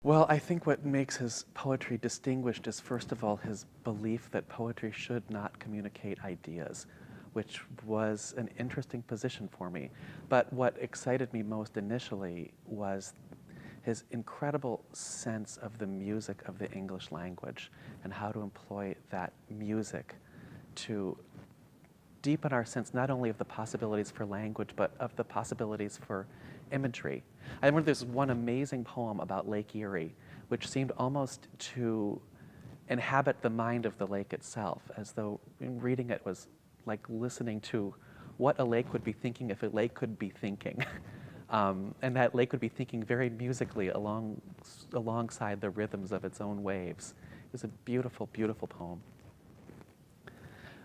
Well, I think what makes his poetry distinguished is, first of all, his belief that poetry should not communicate ideas, which was an interesting position for me. But what excited me most initially was his incredible sense of the music of the English language and how to employ that music to deepen our sense not only of the possibilities for language, but of the possibilities for imagery. I remember there's one amazing poem about Lake Erie, which seemed almost to inhabit the mind of the lake itself, as though reading it was like listening to what a lake would be thinking if a lake could be thinking. And that lake would be thinking very musically alongside the rhythms of its own waves. It was a beautiful, beautiful poem.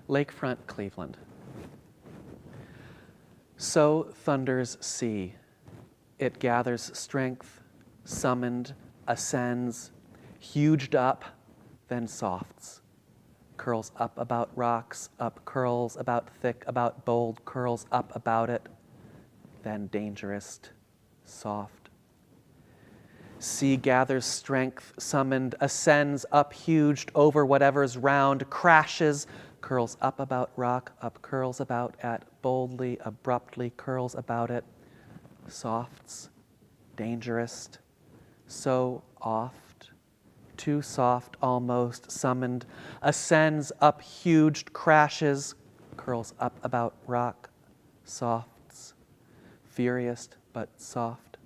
Lakefront, Cleveland. So thunders sea. It gathers strength, summoned, ascends, huged up, then softs. Curls up about rocks, up curls about thick, about bold, curls up about it, then dangerous, soft. Sea gathers strength, summoned, ascends, uphuged over whatever's round, crashes, curls up about rock, up curls about at, boldly, abruptly, curls about it, softs, dangerous, so oft, too soft almost, summoned, ascends, uphuged, crashes, curls up about rock, softs, furious but soft,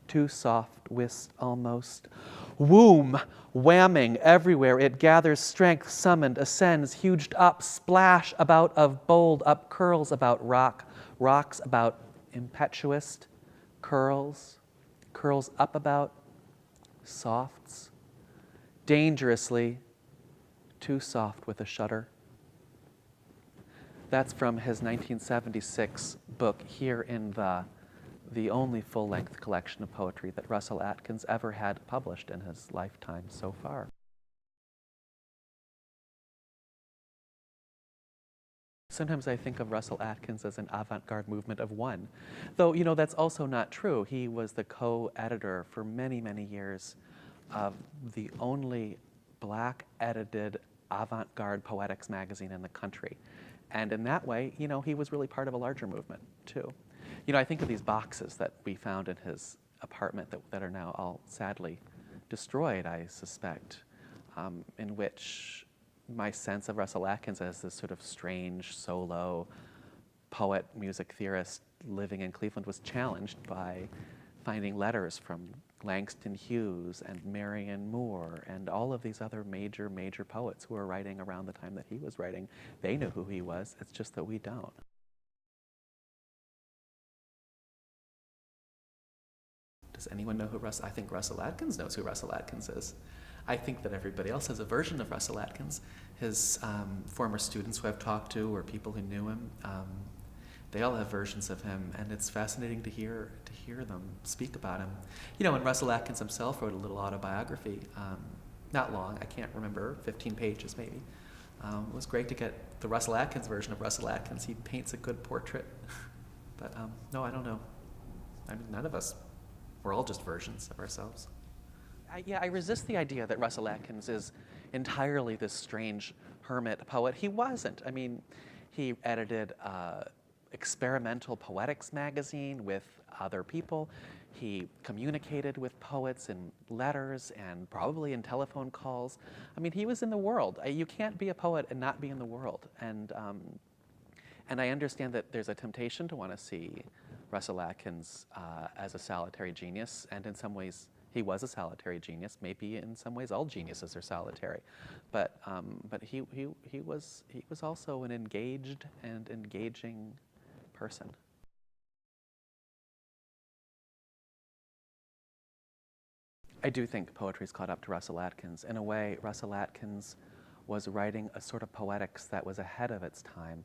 too soft, whist almost. Womb, whamming everywhere, it gathers strength, summoned, ascends, huged up, splash about of bold, up curls about rock, rocks about impetuous, curls, curls up about, softs, dangerously, too soft with a shudder. That's from his 1976 book, here in the only full-length collection of poetry that Russell Atkins ever had published in his lifetime so far. Sometimes I think of Russell Atkins as an avant-garde movement of one, though, you know, that's also not true. He was the co-editor for many, many years of the only black-edited avant-garde poetics magazine in the country. And in that way, you know, he was really part of a larger movement, too. You know, I think of these boxes that we found in his apartment that are now all sadly destroyed, I suspect, in which my sense of Russell Atkins as this sort of strange solo poet, music theorist living in Cleveland was challenged by finding letters from Langston Hughes and Marion Moore and all of these other major, major poets who were writing around the time that he was writing. They knew who he was, it's just that we don't. Does anyone know who Russell? I think Russell Atkins knows who Russell Atkins is. I think that everybody else has a version of Russell Atkins. His former students who I've talked to or people who knew him, they all have versions of him, and it's fascinating to hear them speak about him. You know, and Russell Atkins himself wrote a little autobiography, not long, I can't remember, 15 pages maybe. It was great to get the Russell Atkins version of Russell Atkins. He paints a good portrait. But no, I don't know. I mean, none of us, we're all just versions of ourselves. I resist the idea that Russell Atkins is entirely this strange hermit poet. He wasn't. I mean, he edited experimental poetics magazine with other people. He communicated with poets in letters and probably in telephone calls. I mean, he was in the world. You can't be a poet and not be in the world. And I understand that there's a temptation to want to see Russell Atkins as a solitary genius, and in some ways he was a solitary genius. Maybe in some ways all geniuses are solitary, but he was also an engaged and engaging person. I do think poetry's caught up to Russell Atkins. In a way, Russell Atkins was writing a sort of poetics that was ahead of its time,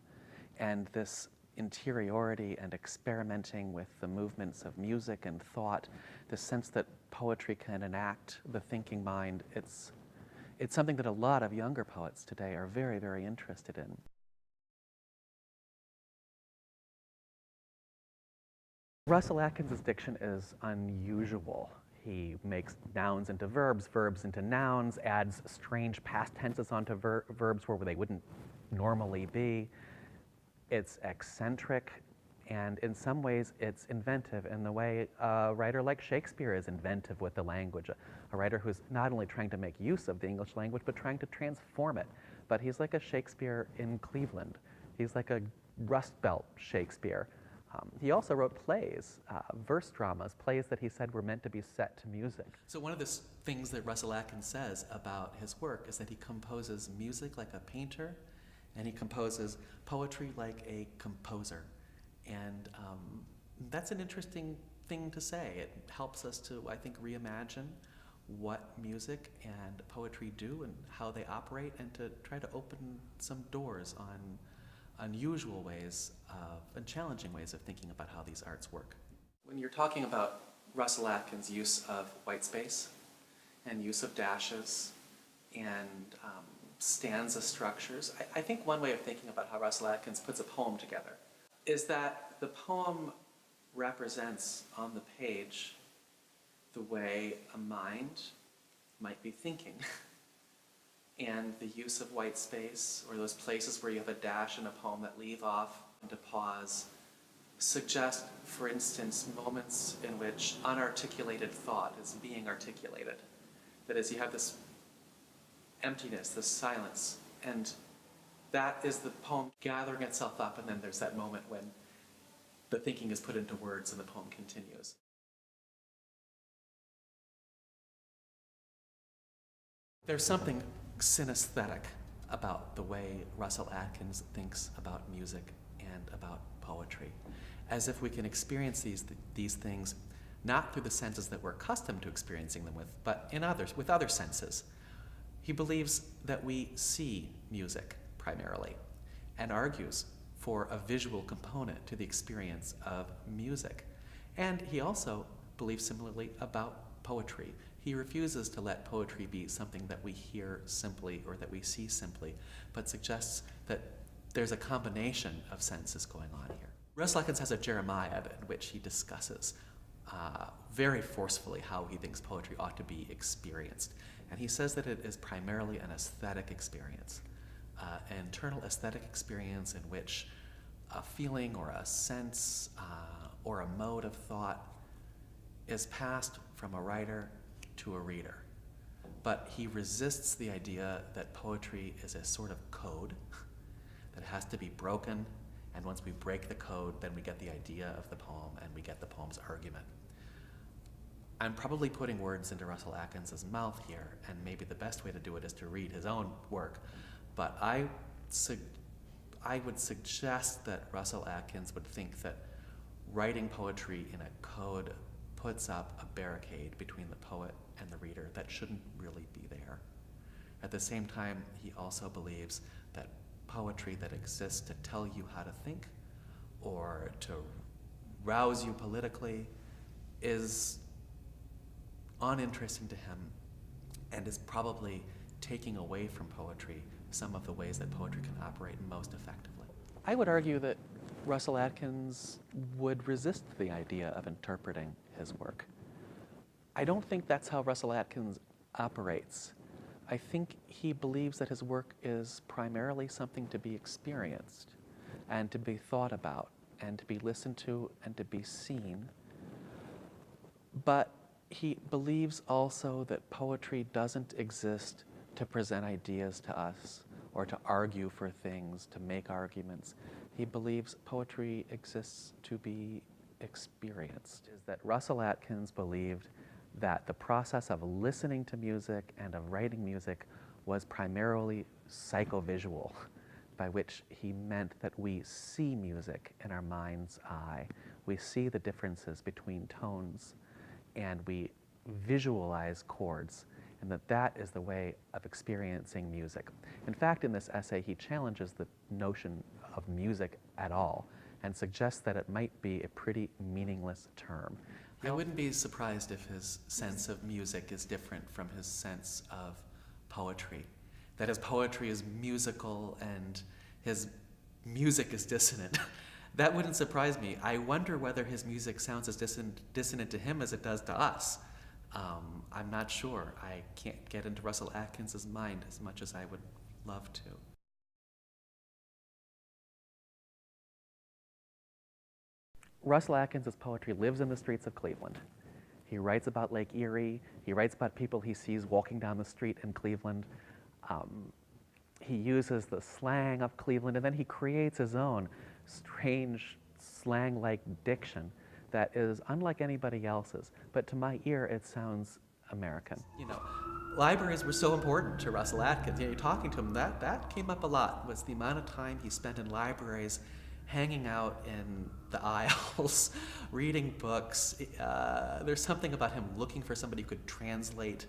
and this interiority and experimenting with the movements of music and thought, the sense that poetry can enact the thinking mind, it's something that a lot of younger poets today are very, very interested in. Russell Atkins' diction is unusual. He makes nouns into verbs, verbs into nouns, adds strange past tenses onto verbs where they wouldn't normally be. It's eccentric, and in some ways it's inventive in the way a writer like Shakespeare is inventive with the language. A writer who's not only trying to make use of the English language, but trying to transform it. But he's like a Shakespeare in Cleveland. He's like a Rust Belt Shakespeare. He also wrote plays, verse dramas, plays that he said were meant to be set to music. So one of the things that Russell Atkins says about his work is that he composes music like a painter, and he composes poetry like a composer. And that's an interesting thing to say. It helps us to, I think, reimagine what music and poetry do and how they operate, and to try to open some doors on unusual ways and challenging ways of thinking about how these arts work. When you're talking about Russell Atkins' use of white space and use of dashes and stanza structures, I think one way of thinking about how Russell Atkins puts a poem together is that the poem represents on the page the way a mind might be thinking. And the use of white space, or those places where you have a dash in a poem that leave off and a pause, suggest, for instance, moments in which unarticulated thought is being articulated. That is, you have this emptiness, this silence, and that is the poem gathering itself up, and then there's that moment when the thinking is put into words and the poem continues. There's something synesthetic about the way Russell Atkins thinks about music and about poetry, as if we can experience these things not through the senses that we're accustomed to experiencing them with, but with other senses. He believes that we see music primarily, and argues for a visual component to the experience of music. And he also believes similarly about poetry. He refuses to let poetry be something that we hear simply or that we see simply, but suggests that there's a combination of senses going on here. Russell Atkins has a Jeremiah in which he discusses very forcefully how he thinks poetry ought to be experienced. And he says that it is primarily an aesthetic experience, an internal aesthetic experience in which a feeling or a sense or a mode of thought is passed from a writer to a reader. But he resists the idea that poetry is a sort of code that has to be broken, and once we break the code, then we get the idea of the poem and we get the poem's argument. I'm probably putting words into Russell Atkins' mouth here, and maybe the best way to do it is to read his own work, but I would suggest that Russell Atkins would think that writing poetry in a code puts up a barricade between the poet and the reader that shouldn't really be there. At the same time, he also believes that poetry that exists to tell you how to think or to rouse you politically is uninteresting to him, and is probably taking away from poetry some of the ways that poetry can operate most effectively. I would argue that Russell Atkins would resist the idea of interpreting his work. I don't think that's how Russell Atkins operates. I think he believes that his work is primarily something to be experienced and to be thought about and to be listened to and to be seen. But he believes also that poetry doesn't exist to present ideas to us or to argue for things, to make arguments. He believes poetry exists to be experienced. Is that Russell Atkins believed that the process of listening to music and of writing music was primarily psychovisual, by which he meant that we see music in our mind's eye. We see the differences between tones, and we visualize chords, and that is the way of experiencing music. In fact, in this essay, he challenges the notion of music at all and suggests that it might be a pretty meaningless term. I wouldn't be surprised if his sense of music is different from his sense of poetry. That his poetry is musical and his music is dissonant. That wouldn't surprise me. I wonder whether his music sounds as dissonant to him as it does to us. I'm not sure. I can't get into Russell Atkins's mind as much as I would love to. Russell Atkins' poetry lives in the streets of Cleveland. He writes about Lake Erie. He writes about people he sees walking down the street in Cleveland. He uses the slang of Cleveland, and then he creates his own strange slang-like diction that is unlike anybody else's. But to my ear, it sounds American. You know, libraries were so important to Russell Atkins. You know, you're talking to him, that came up a lot, was the amount of time he spent in libraries, hanging out in the aisles, reading books. There's something about him looking for somebody who could translate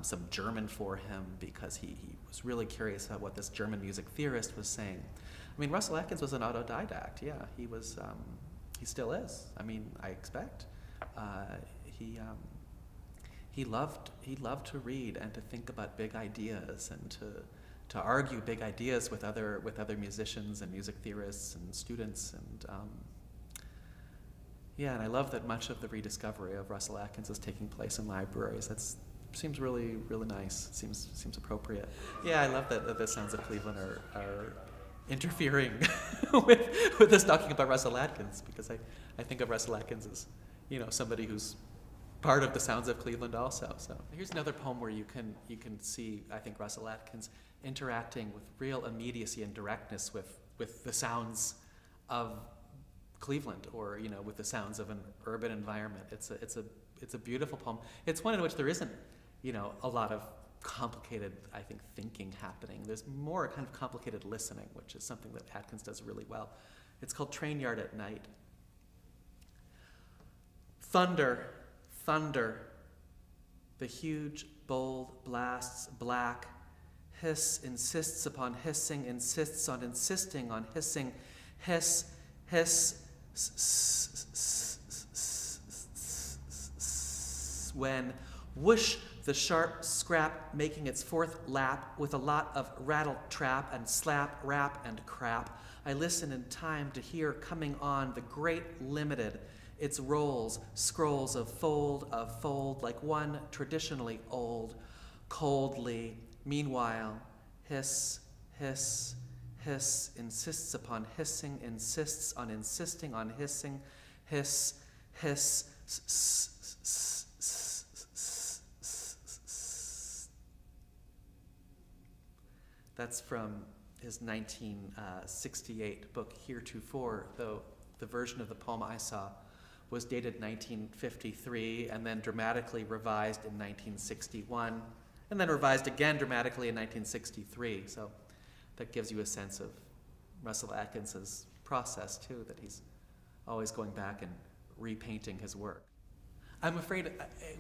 some German for him, because he was really curious about what this German music theorist was saying. I mean, Russell Atkins was an autodidact. Yeah, he was. He still is. I mean, I expect. He loved to read and to think about big ideas and to argue big ideas with other musicians and music theorists and students. And yeah, and I love that much of the rediscovery of Russell Atkins is taking place in libraries. That seems really, really nice. It seems appropriate. Yeah, I love that the Sounds of Cleveland are interfering with us talking about Russell Atkins, because I think of Russell Atkins as, you know, somebody who's part of the Sounds of Cleveland also. So here's another poem where you can see, I think, Russell Atkins interacting with real immediacy and directness with the sounds of Cleveland, or, you know, with the sounds of an urban environment. It's a beautiful poem. It's one in which there isn't, you know, a lot of complicated, I think, thinking happening. There's more kind of complicated listening, which is something that Atkins does really well. It's called Train Yard at Night. Thunder, thunder, the huge, bold blasts black. Hiss insists upon hissing, insists on insisting on hissing. Hiss, hiss, when whoosh, the sharp scrap making its fourth lap with a lot of rattle trap and slap, rap and crap. I listen in time to hear coming on the great limited, its rolls, scrolls of fold, like one traditionally old, coldly. Meanwhile, hiss, hiss, hiss, insists upon hissing, insists on insisting on hissing, hiss, hiss, That's from his 1968 book, Heretofore, though the version of the poem I saw was dated 1953 and then dramatically revised in 1961, and then revised again dramatically in 1963. So that gives you a sense of Russell Atkins's process, too, that he's always going back and repainting his work. I'm afraid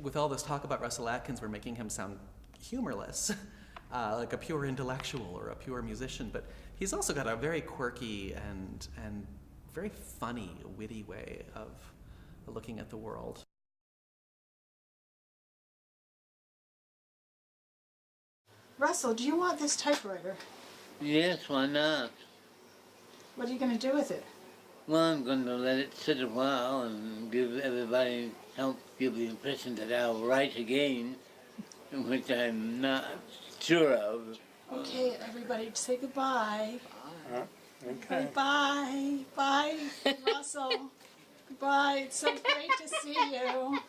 with all this talk about Russell Atkins, we're making him sound humorless, like a pure intellectual or a pure musician, but he's also got a very quirky and very funny, witty way of looking at the world. Russell, do you want this typewriter? Yes, why not? What are you going to do with it? Well, I'm going to let it sit a while and help give the impression that I'll write again, which I'm not sure of. Okay, everybody, say goodbye. Okay. Bye. Bye, Russell. Goodbye. It's so great to see you.